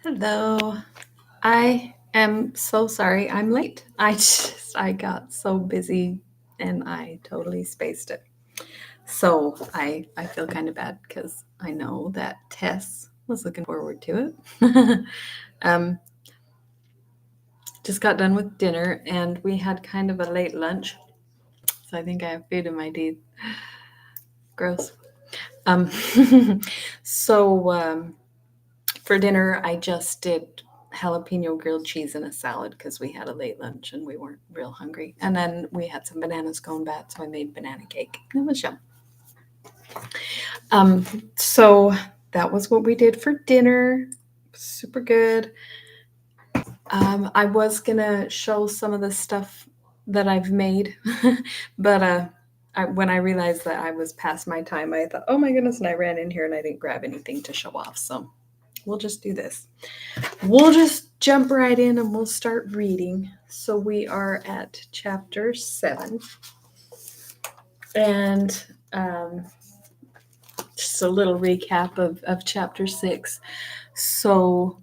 Hello. I am so sorry I'm late. I got so busy and I totally spaced it. So I feel kind of bad because I know that Tess was looking forward to it. um, just got done with dinner and we had kind of a late lunch. So I think I have food in my teeth. Gross. Um, so for dinner, I just did jalapeno grilled cheese and a salad because we had a late lunch and we weren't real hungry. And then we had some bananas going bad, so I made banana cake. It was yum. Um, so that was what we did for dinner. Super good. I was gonna show some of the stuff that I've made, but when I realized that I was past my time, I thought, oh my goodness, and I ran in here and I didn't grab anything to show off. So we'll just do this. We'll just jump right in and we'll start reading. So we are at chapter 7. And just a little recap of chapter 6. So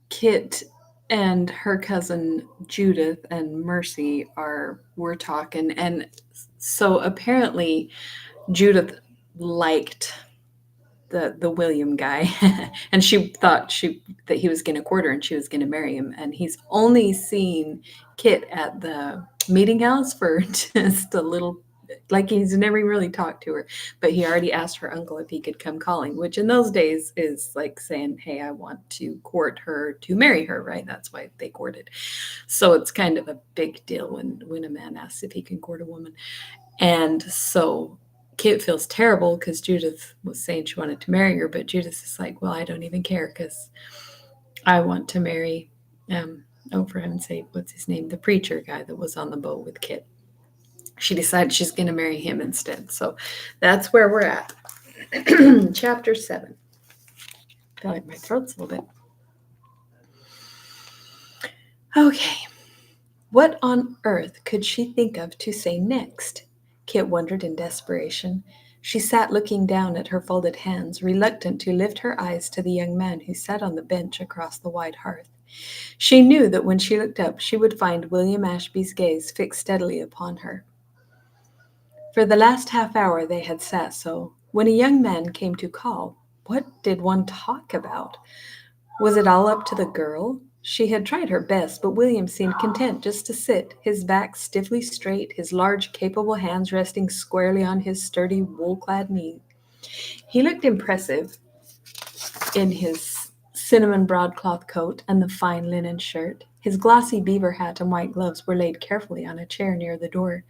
Kit and her cousin Judith and Mercy were talking, and so apparently Judith liked the William guy, and she thought that he was going to court her and she was going to marry him. And he's only seen Kit at the meeting house for just a little, like he's never really talked to her. But he already asked her uncle if he could come calling, which in those days is like saying, "Hey, I want to court her to marry her." Right? That's why they courted. So it's kind of a big deal when a man asks if he can court a woman. And so Kit feels terrible because Judith was saying she wanted to marry her, but Judith is like, well, I don't even care because I want to marry, for heaven's sake, what's his name? The preacher guy that was on the boat with Kit. She decided she's going to marry him instead. So that's where we're at. Chapter 7. I feel like my throat's a little bit. Okay. What on earth could she think of to say next? Kit wondered in desperation. She sat looking down at her folded hands, reluctant to lift her eyes to the young man who sat on the bench across the wide hearth. She knew that when she looked up, she would find William Ashby's gaze fixed steadily upon her. For the last half hour they had sat so. When a young man came to call, what did one talk about? Was it all up to the girl? She had tried her best, but William seemed content just to sit, his back stiffly straight, his large, capable hands resting squarely on his sturdy, wool-clad knee. He looked impressive in his cinnamon broadcloth coat and the fine linen shirt. His glossy beaver hat and white gloves were laid carefully on a chair near the door.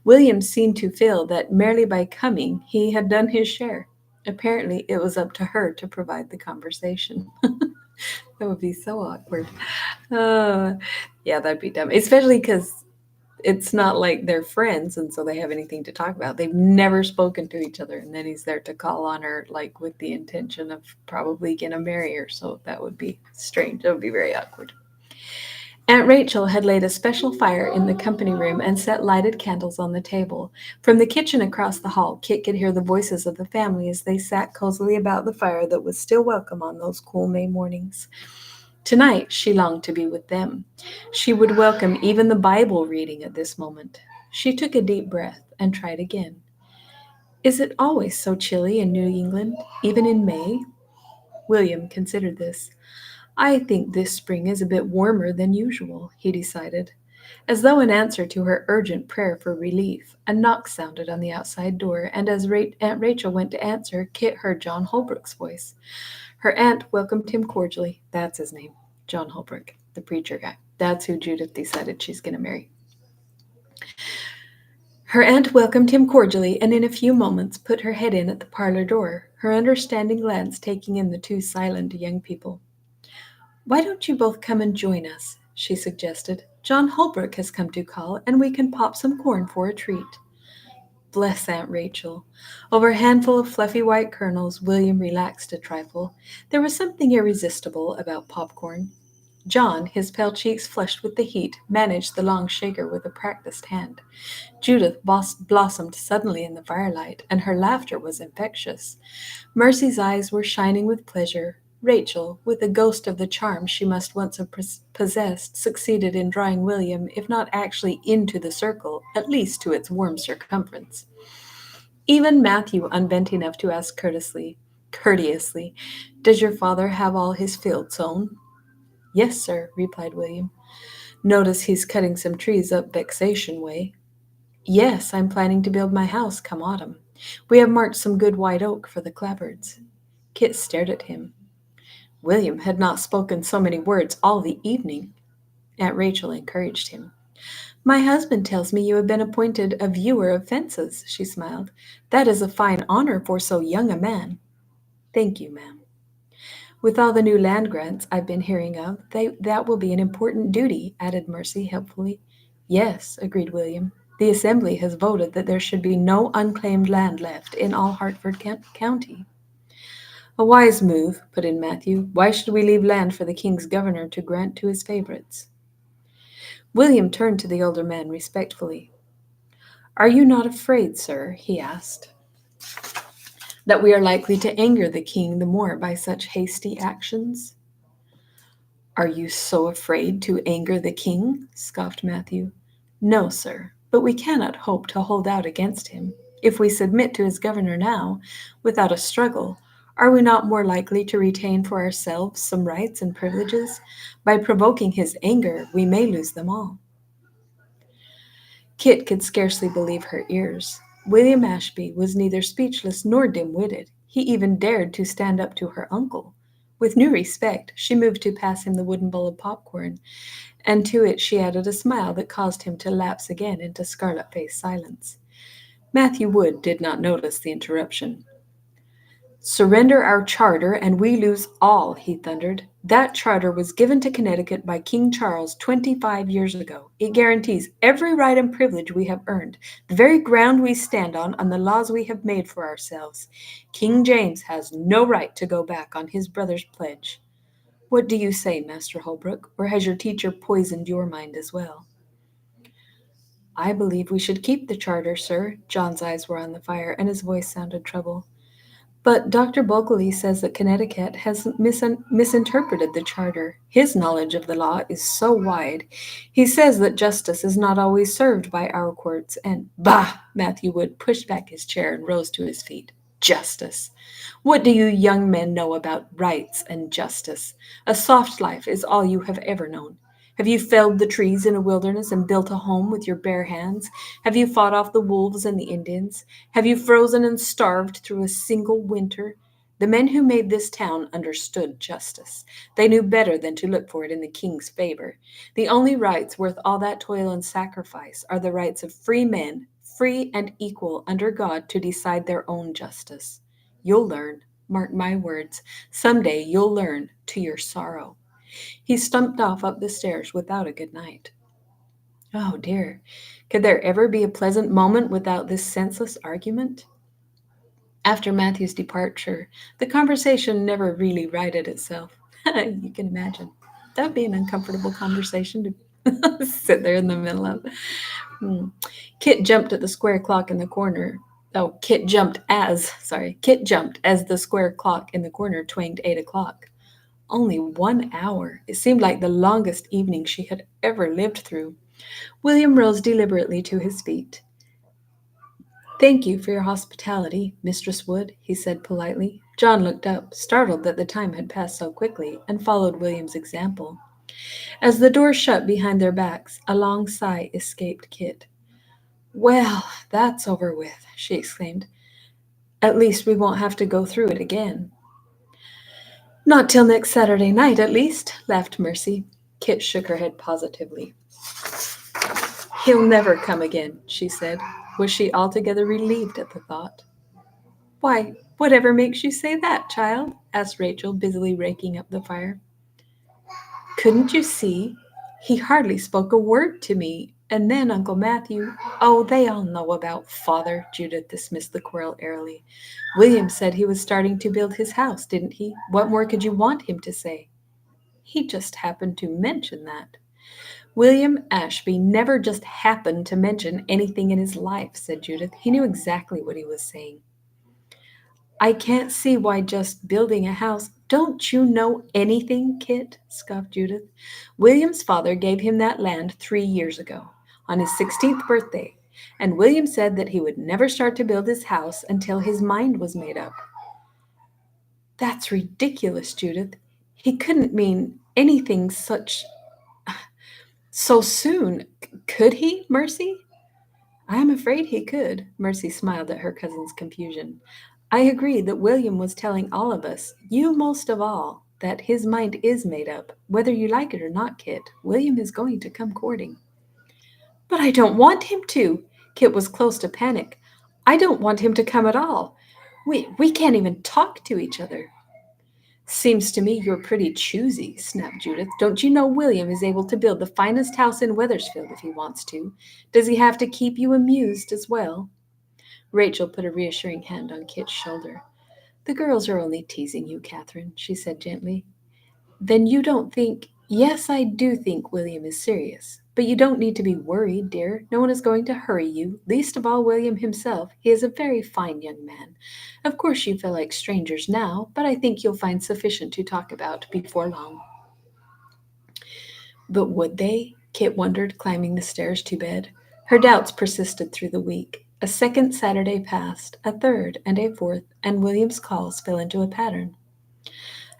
William seemed to feel that merely by coming he had done his share. Apparently, it was up to her to provide the conversation. That would be so awkward. Uh, yeah, that'd be dumb. Especially because it's not like they're friends and so they have anything to talk about. They've never spoken to each other. And then he's there to call on her, like with the intention of probably going to marry her. So that would be strange. That would be very awkward. Aunt Rachel had laid a special fire in the company room and set lighted candles on the table. From the kitchen across the hall, Kit could hear the voices of the family as they sat cozily about the fire that was still welcome on those cool May mornings. Tonight she longed to be with them. She would welcome even the Bible reading at this moment. She took a deep breath and tried again. Is it always so chilly in New England, even in May? William considered this. I think this spring is a bit warmer than usual, he decided. As though in answer to her urgent prayer for relief, a knock sounded on the outside door, and as Aunt Rachel went to answer, Kit heard John Holbrook's voice. Her aunt welcomed him cordially. That's his name, John Holbrook, the preacher guy. That's who Judith decided she's going to marry. Her aunt welcomed him cordially and in a few moments put her head in at the parlor door, her understanding glance taking in the two silent young people. Why don't you both come and join us? She suggested. John Holbrook has come to call, and we can pop some corn for a treat. Bless Aunt Rachel. Over a handful of fluffy white kernels, William relaxed a trifle. There was something irresistible about popcorn. John, his pale cheeks flushed with the heat, managed the long shaker with a practiced hand. Judith blossomed suddenly in the firelight, and her laughter was infectious. Mercy's eyes were shining with pleasure. Rachel, with the ghost of the charm she must once have possessed, succeeded in drawing William, if not actually into the circle, at least to its warm circumference. Even Matthew unbent enough to ask courteously, "Does your father have all his field sown?" "Yes, sir," replied William. "Notice he's cutting some trees up Vexation way." "Yes, I'm planning to build my house come autumn. We have marked some good white oak for the clapboards." Kit stared at him. William had not spoken so many words all the evening. Aunt Rachel encouraged him. "My husband tells me you have been appointed a viewer of fences," she smiled. "That is a fine honor for so young a man." "Thank you, ma'am." "With all the new land grants I've been hearing of, that will be an important duty," added Mercy helpfully. "Yes," agreed William. "The Assembly has voted that there should be no unclaimed land left in all Hartford County." "A wise move," put in Matthew. "Why should we leave land for the king's governor to grant to his favorites?" William turned to the older man respectfully. "Are you not afraid, sir," he asked, "that we are likely to anger the king the more by such hasty actions?" "Are you so afraid to anger the king?" scoffed Matthew. "No, sir, but we cannot hope to hold out against him. If we submit to his governor now, without a struggle, are we not more likely to retain for ourselves some rights and privileges? By provoking his anger, we may lose them all." Kit could scarcely believe her ears. William Ashby was neither speechless nor dim-witted. He even dared to stand up to her uncle. With new respect, she moved to pass him the wooden bowl of popcorn, and to it she added a smile that caused him to lapse again into scarlet-faced silence. Matthew Wood did not notice the interruption. "Surrender our charter and we lose all," he thundered. "That charter was given to Connecticut by King Charles 25 years ago. It guarantees every right and privilege we have earned, the very ground we stand on, and the laws we have made for ourselves. King James has no right to go back on his brother's pledge. What do you say, Master Holbrook, or has your teacher poisoned your mind as well?" "I believe we should keep the charter, sir." John's eyes were on the fire, and his voice sounded troubled. "But Dr. Bulkeley says that Connecticut has misinterpreted the charter. His knowledge of the law is so wide. He says that justice is not always served by our courts, and—" "Bah!" Matthew Wood pushed back his chair and rose to his feet. "Justice! What do you young men know about rights and justice? A soft life is all you have ever known. Have you felled the trees in a wilderness and built a home with your bare hands? Have you fought off the wolves and the Indians? Have you frozen and starved through a single winter? The men who made this town understood justice. They knew better than to look for it in the king's favor. The only rights worth all that toil and sacrifice are the rights of free men, free and equal under God to decide their own justice. You'll learn, mark my words, someday you'll learn to your sorrow." He stumped off up the stairs without a good night. Oh dear, could there ever be a pleasant moment without this senseless argument? After Matthew's departure, the conversation never really righted itself. You can imagine. That would be an uncomfortable conversation to sit there in the middle of. Hmm. Kit jumped at the square clock in the corner. Oh, Kit jumped as the square clock in the corner twanged 8 o'clock. Only 1 hour. It seemed like the longest evening she had ever lived through. William rose deliberately to his feet. "Thank you for your hospitality, Mistress Wood," he said politely. John looked up, startled that the time had passed so quickly, and followed William's example. As the door shut behind their backs, a long sigh escaped Kit. "Well, that's over with," she exclaimed. "At least we won't have to go through it again." "Not till next Saturday night, at least," laughed Mercy. Kit shook her head positively. "He'll never come again," she said. Was she altogether relieved at the thought? "Why, whatever makes you say that, child?" asked Rachel, busily raking up the fire. "Couldn't you see? He hardly spoke a word to me. And then Uncle Matthew—" "Oh, they all know about father," Judith dismissed the quarrel airily. "William said he was starting to build his house, didn't he? What more could you want him to say?" "He just happened to mention that." "William Ashby never just happened to mention anything in his life," said Judith. "He knew exactly what he was saying." I can't see why just building a house. Don't you know anything, Kit? Scoffed Judith. William's father gave him that land 3 years ago, on his 16th birthday, and William said that he would never start to build his house until his mind was made up. That's ridiculous, Judith. He couldn't mean anything such so soon. Could he, Mercy? I am afraid he could. Mercy smiled at her cousin's confusion. I agree that William was telling all of us, you most of all, that his mind is made up. Whether you like it or not, Kit, William is going to come courting. But I don't want him to. Kit was close to panic. I don't want him to come at all. We can't even talk to each other. Seems to me you're pretty choosy, snapped Judith. Don't you know William is able to build the finest house in Weathersfield if he wants to? Does he have to keep you amused as well? Rachel put a reassuring hand on Kit's shoulder. The girls are only teasing you, Catherine, she said gently. Then you don't think. Yes, I do think William is serious. But you don't need to be worried, dear. No one is going to hurry you, least of all William himself. He is a very fine young man. Of course you feel like strangers now, but I think you'll find sufficient to talk about before long. But would they? Kit wondered, climbing the stairs to bed. Her doubts persisted through the week. A second Saturday passed, a third, and a fourth, and William's calls fell into a pattern.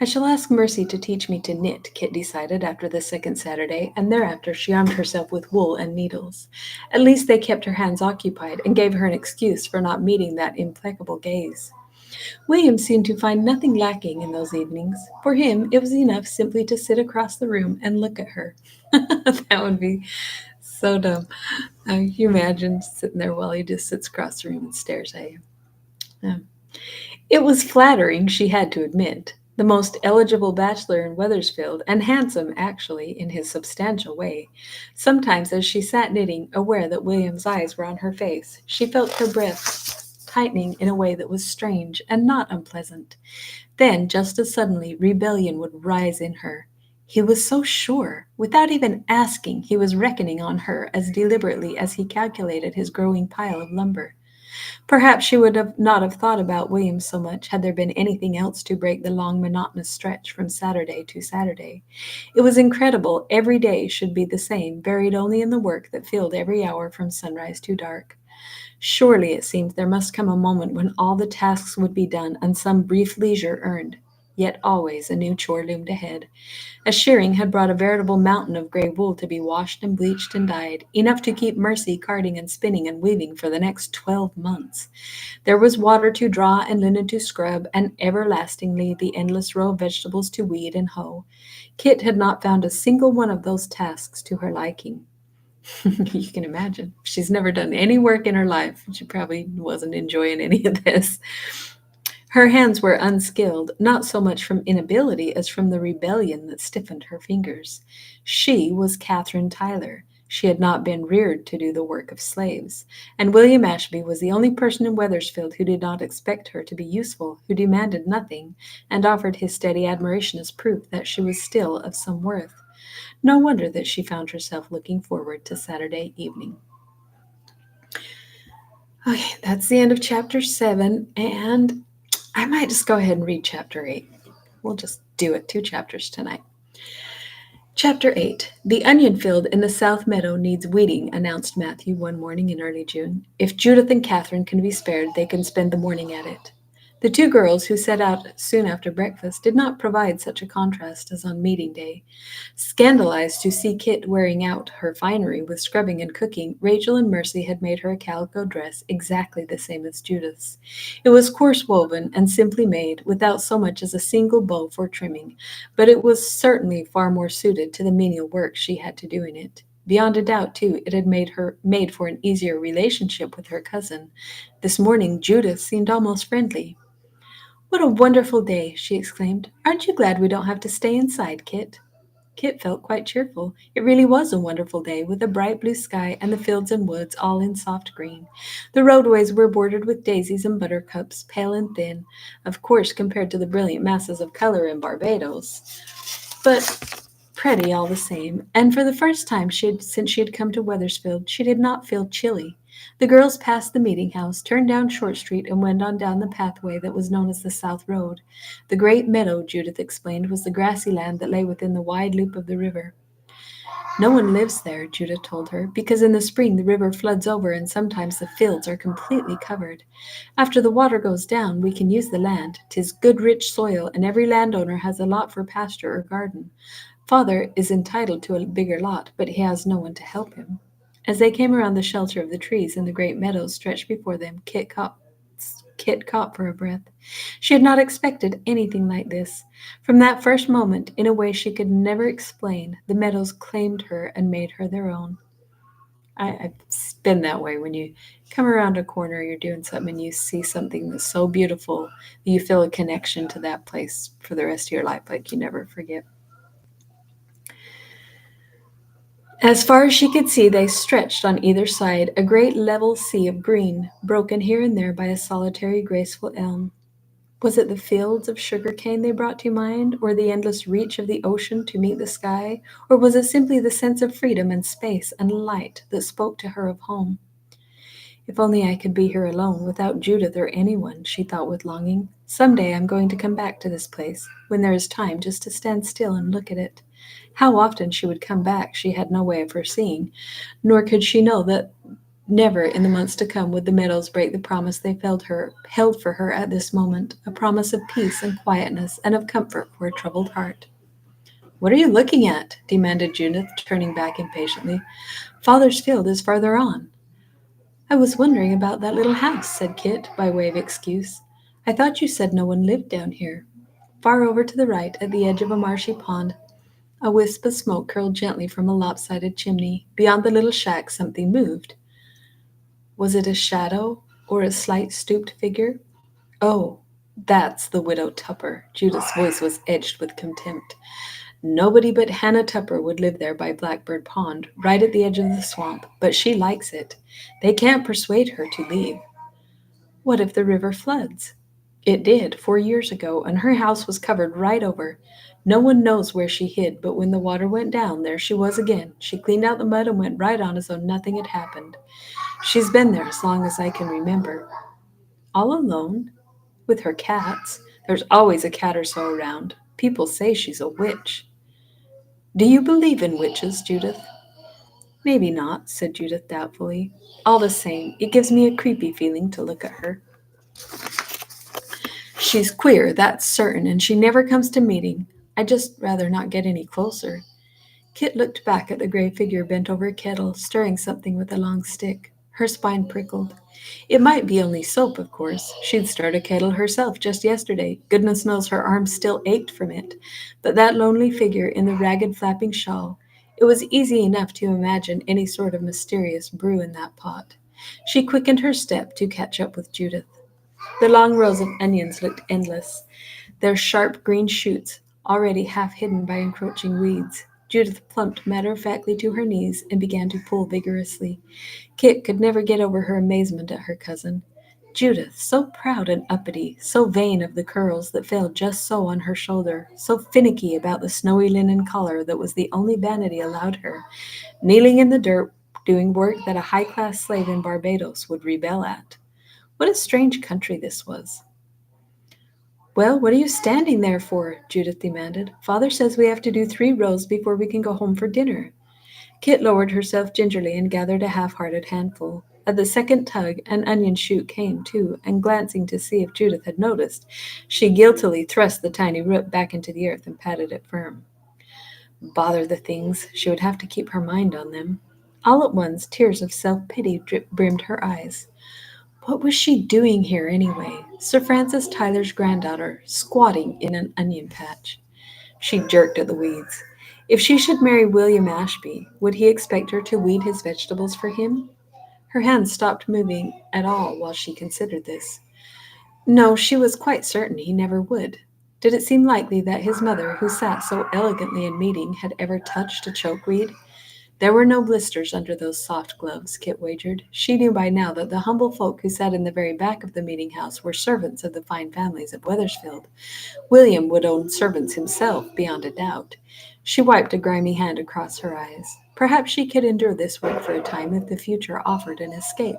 I shall ask Mercy to teach me to knit, Kit decided after the second Saturday, and thereafter she armed herself with wool and needles. At least they kept her hands occupied and gave her an excuse for not meeting that implacable gaze. William seemed to find nothing lacking in those evenings. For him, it was enough simply to sit across the room and look at her. That would be so dumb. You imagine sitting there while he just sits across the room and stares at you. Yeah. It was flattering, she had to admit. The most eligible bachelor in Weathersfield, and handsome, actually, in his substantial way. Sometimes, as she sat knitting, aware that William's eyes were on her face, she felt her breath tightening in a way that was strange and not unpleasant. Then, just as suddenly, rebellion would rise in her. He was so sure. Without even asking, he was reckoning on her as deliberately as he calculated his growing pile of lumber. Perhaps she would not have thought about William so much had there been anything else to break the long monotonous stretch from Saturday to Saturday. It was incredible every day should be the same, buried only in the work that filled every hour from sunrise to dark. Surely it seemed there must come a moment when all the tasks would be done and some brief leisure earned. Yet always a new chore loomed ahead. A shearing had brought a veritable mountain of gray wool to be washed and bleached and dyed, enough to keep Mercy carding and spinning and weaving for the next 12 months. There was water to draw and linen to scrub, and everlastingly the endless row of vegetables to weed and hoe. Kit had not found a single one of those tasks to her liking. You can imagine. She's never done any work in her life. She probably wasn't enjoying any of this. Her hands were unskilled, not so much from inability as from the rebellion that stiffened her fingers. She was Catherine Tyler. She had not been reared to do the work of slaves, and William Ashby was the only person in Weathersfield who did not expect her to be useful, who demanded nothing, and offered his steady admiration as proof that she was still of some worth. No wonder that she found herself looking forward to Saturday evening. Okay, that's the end of chapter 7, and I might just go ahead and read chapter 8. We'll just do it 2 chapters tonight. Chapter 8. The onion field in the south meadow needs weeding, announced Matthew one morning in early June. If Judith and Catherine can be spared, they can spend the morning at it. The 2 girls, who set out soon after breakfast, did not provide such a contrast as on meeting day. Scandalized to see Kit wearing out her finery with scrubbing and cooking, Rachel and Mercy had made her a calico dress exactly the same as Judith's. It was coarse woven and simply made, without so much as a single bow for trimming, but it was certainly far more suited to the menial work she had to do in it. Beyond a doubt, too, it had made for an easier relationship with her cousin. This morning Judith seemed almost friendly. "What a wonderful day!" she exclaimed. "Aren't you glad we don't have to stay inside, Kit?" Kit felt quite cheerful. It really was a wonderful day, with a bright blue sky and the fields and woods all in soft green. The roadways were bordered with daisies and buttercups, pale and thin, of course compared to the brilliant masses of color in Barbados, but pretty all the same, and for the first time since she had come to Weathersfield, she did not feel chilly. The girls passed the meeting house, turned down Short Street, and went on down the pathway that was known as the South Road. The great meadow, Judith explained, was the grassy land that lay within the wide loop of the river. No one lives there, Judith told her, because in the spring the river floods over and sometimes the fields are completely covered. After the water goes down, we can use the land. 'Tis good rich soil, and every landowner has a lot for pasture or garden. Father is entitled to a bigger lot, but he has no one to help him. As they came around the shelter of the trees and the great meadows stretched before them, Kit caught for a breath. She had not expected anything like this. From that first moment, in a way she could never explain, the meadows claimed her and made her their own. I've been that way when you come around a corner, you're doing something, and you see something that's so beautiful that you feel a connection to that place for the rest of your life, like you never forget. As far as she could see, they stretched on either side, a great level sea of green, broken here and there by a solitary, graceful elm. Was it the fields of sugar cane they brought to mind, or the endless reach of the ocean to meet the sky, or was it simply the sense of freedom and space and light that spoke to her of home? If only I could be here alone, without Judith or anyone, she thought with longing. Some day I'm going to come back to this place, when there is time just to stand still and look at it. How often she would come back she had no way of foreseeing, nor could she know that never in the months to come would the meadows break the promise they held for her at this moment, a promise of peace and quietness and of comfort for a troubled heart. "What are you looking at?" demanded Judith, turning back impatiently. "Father's field is farther on." "I was wondering about that little house," said Kit, by way of excuse. "I thought you said no one lived down here." Far over to the right, at the edge of a marshy pond, a wisp of smoke curled gently from a lopsided chimney. Beyond the little shack something moved. Was it a shadow or a slight stooped figure? "Oh, that's the Widow Tupper." Judith's voice was edged with contempt. "Nobody but Hannah Tupper would live there by Blackbird Pond, right at the edge of the swamp, but she likes it. They can't persuade her to leave." "What if the river floods?" "It did, 4 years ago, and her house was covered right over. No one knows where she hid, but when the water went down, there she was again. She cleaned out the mud and went right on as though nothing had happened. She's been there as long as I can remember." "All alone? With her cats? There's always a cat or so around. People say she's a witch." "Do you believe in witches, Judith?" "Maybe not," said Judith doubtfully. "All the same, it gives me a creepy feeling to look at her. She's queer, that's certain, and she never comes to meeting. I'd just rather not get any closer." Kit looked back at the gray figure bent over a kettle, stirring something with a long stick. Her spine prickled. It might be only soap, of course. She'd stirred a kettle herself just yesterday. Goodness knows her arms still ached from it. But that lonely figure in the ragged flapping shawl, it was easy enough to imagine any sort of mysterious brew in that pot. She quickened her step to catch up with Judith. The long rows of onions looked endless, their sharp green shoots already half hidden by encroaching weeds. Judith plumped matter-of-factly to her knees and began to pull vigorously. Kit could never get over her amazement at her cousin. Judith, so proud and uppity, so vain of the curls that fell just so on her shoulder, so finicky about the snowy linen collar that was the only vanity allowed her, kneeling in the dirt, doing work that a high-class slave in Barbados would rebel at. What a strange country this was. "Well, what are you standing there for?" Judith demanded. "Father says we have to do 3 rows before we can go home for dinner." Kit lowered herself gingerly and gathered a half-hearted handful. At the second tug, an onion shoot came, too, and glancing to see if Judith had noticed, she guiltily thrust the tiny root back into the earth and patted it firm. Bother the things, she would have to keep her mind on them. All at once, tears of self-pity brimmed her eyes. What was she doing here, anyway? Sir Francis Tyler's granddaughter, squatting in an onion patch. She jerked at the weeds. If she should marry William Ashby, would he expect her to weed his vegetables for him? Her hands stopped moving at all while she considered this. No, she was quite certain he never would. Did it seem likely that his mother, who sat so elegantly in meeting, had ever touched a chokeweed? There were no blisters under those soft gloves, Kit wagered. She knew by now that the humble folk who sat in the very back of the meeting house were servants of the fine families at Wethersfield. William would own servants himself, beyond a doubt. She wiped a grimy hand across her eyes. Perhaps she could endure this work for a time if the future offered an escape.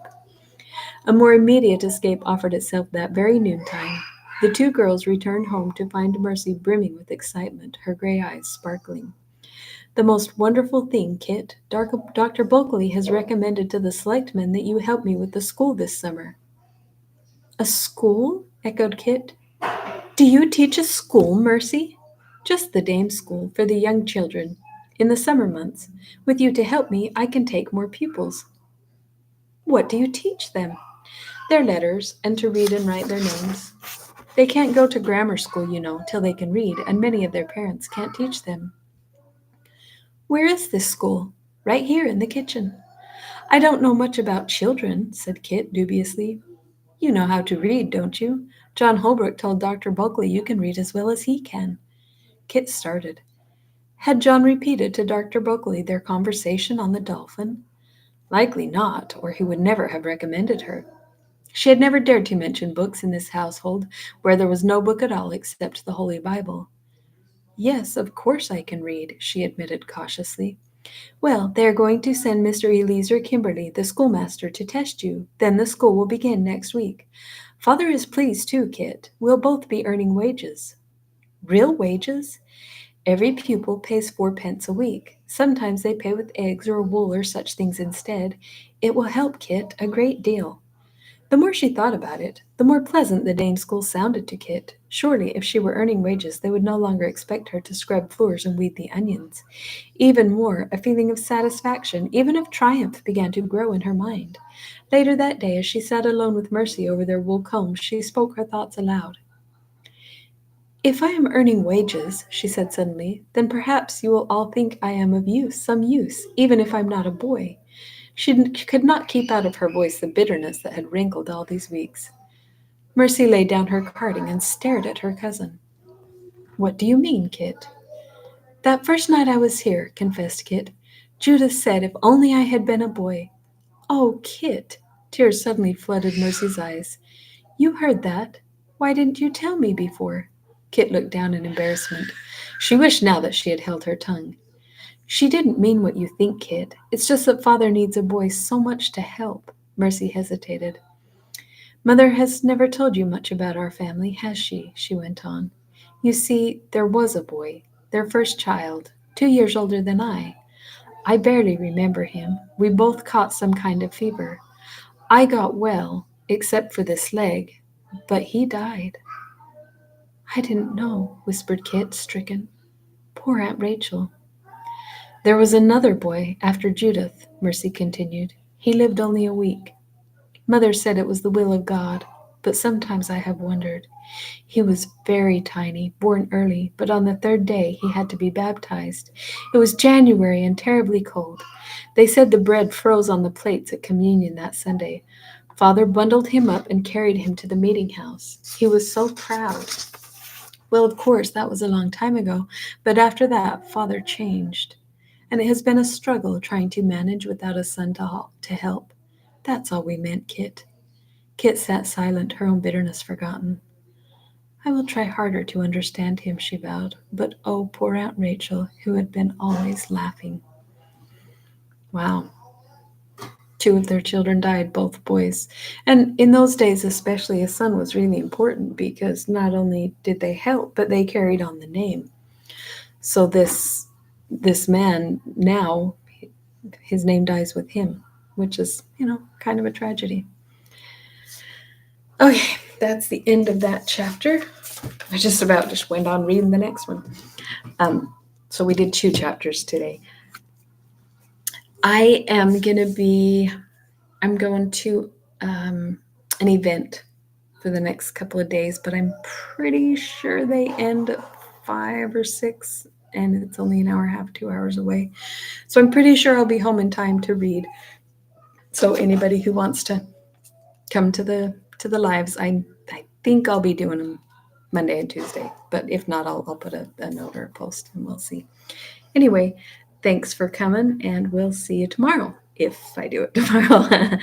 A more immediate escape offered itself that very noontime. The two girls returned home to find Mercy brimming with excitement, her gray eyes sparkling. The most wonderful thing, Kit. Dr. Bulkley has recommended to the selectmen that you help me with the school this summer. A school? Echoed Kit. Do you teach a school, Mercy? Just the dame school for the young children. In the summer months. With you to help me, I can take more pupils. What do you teach them? Their letters, and to read and write their names. They can't go to grammar school, you know, till they can read, and many of their parents can't teach them. Where is this school? Right here in the kitchen. I don't know much about children, said Kit dubiously. You know how to read, don't you? John Holbrook told Dr. Bulkley you can read as well as he can. Kit started. Had John repeated to Dr. Bulkley their conversation on the Dolphin? Likely not, or he would never have recommended her. She had never dared to mention books in this household, where there was no book at all except the Holy Bible. Yes, of course I can read, she admitted cautiously. Well, they are going to send Mr. Eliezer Kimberly, the schoolmaster, to test you. Then the school will begin next week. Father is pleased too, Kit. We'll both be earning wages. Real wages? Every pupil pays 4 pence a week. Sometimes they pay with eggs or wool or such things instead. It will help Kit a great deal. The more she thought about it, the more pleasant the dame school sounded to Kit. Surely, if she were earning wages, they would no longer expect her to scrub floors and weed the onions. Even more, a feeling of satisfaction, even of triumph, began to grow in her mind. Later that day, as she sat alone with Mercy over their wool combs, she spoke her thoughts aloud. If I am earning wages, she said suddenly, then perhaps you will all think I am of use, some use, even if I'm not a boy. She could not keep out of her voice the bitterness that had rankled all these weeks. Mercy laid down her carding and stared at her cousin. What do you mean, Kit? That first night I was here, confessed Kit. Judith said if only I had been a boy. Oh, Kit! Tears suddenly flooded Mercy's eyes. You heard that? Why didn't you tell me before? Kit looked down in embarrassment. She wished now that she had held her tongue. She didn't mean what you think, Kit. It's just that Father needs a boy so much to help. Mercy hesitated. Mother has never told you much about our family, has she? She went on. You see, there was a boy, their first child, 2 years older than I. I barely remember him. We both caught some kind of fever. I got well, except for this leg, but he died. I didn't know, whispered Kit, stricken. Poor Aunt Rachel. There was another boy after Judith, Mercy continued. He lived only a week. Mother said it was the will of God, but sometimes I have wondered. He was very tiny, born early, but on the third day he had to be baptized. It was January and terribly cold. They said the bread froze on the plates at communion that Sunday. Father bundled him up and carried him to the meeting house. He was so proud. Well, of course, that was a long time ago, but after that, Father changed. And it has been a struggle trying to manage without a son to help. That's all we meant, Kit. Kit sat silent, her own bitterness forgotten. I will try harder to understand him, she vowed. But oh, poor Aunt Rachel, who had been always laughing. Wow. 2 of their children died, both boys. And in those days, especially, a son was really important because not only did they help, but they carried on the name. So this man now, his name dies with him, which is, kind of a tragedy. Okay, that's the end of that chapter. I just went on reading the next one. So we did 2 chapters today. I'm going to an event for the next couple of days, but I'm pretty sure they end at 5 or 6, and it's only an hour and a half, 2 hours away. So I'm pretty sure I'll be home in time to read. So anybody who wants to come to the lives, I think I'll be doing them Monday and Tuesday, but if not, I'll put a note or a post and we'll see. Anyway, thanks for coming, and we'll see you tomorrow, if I do it tomorrow.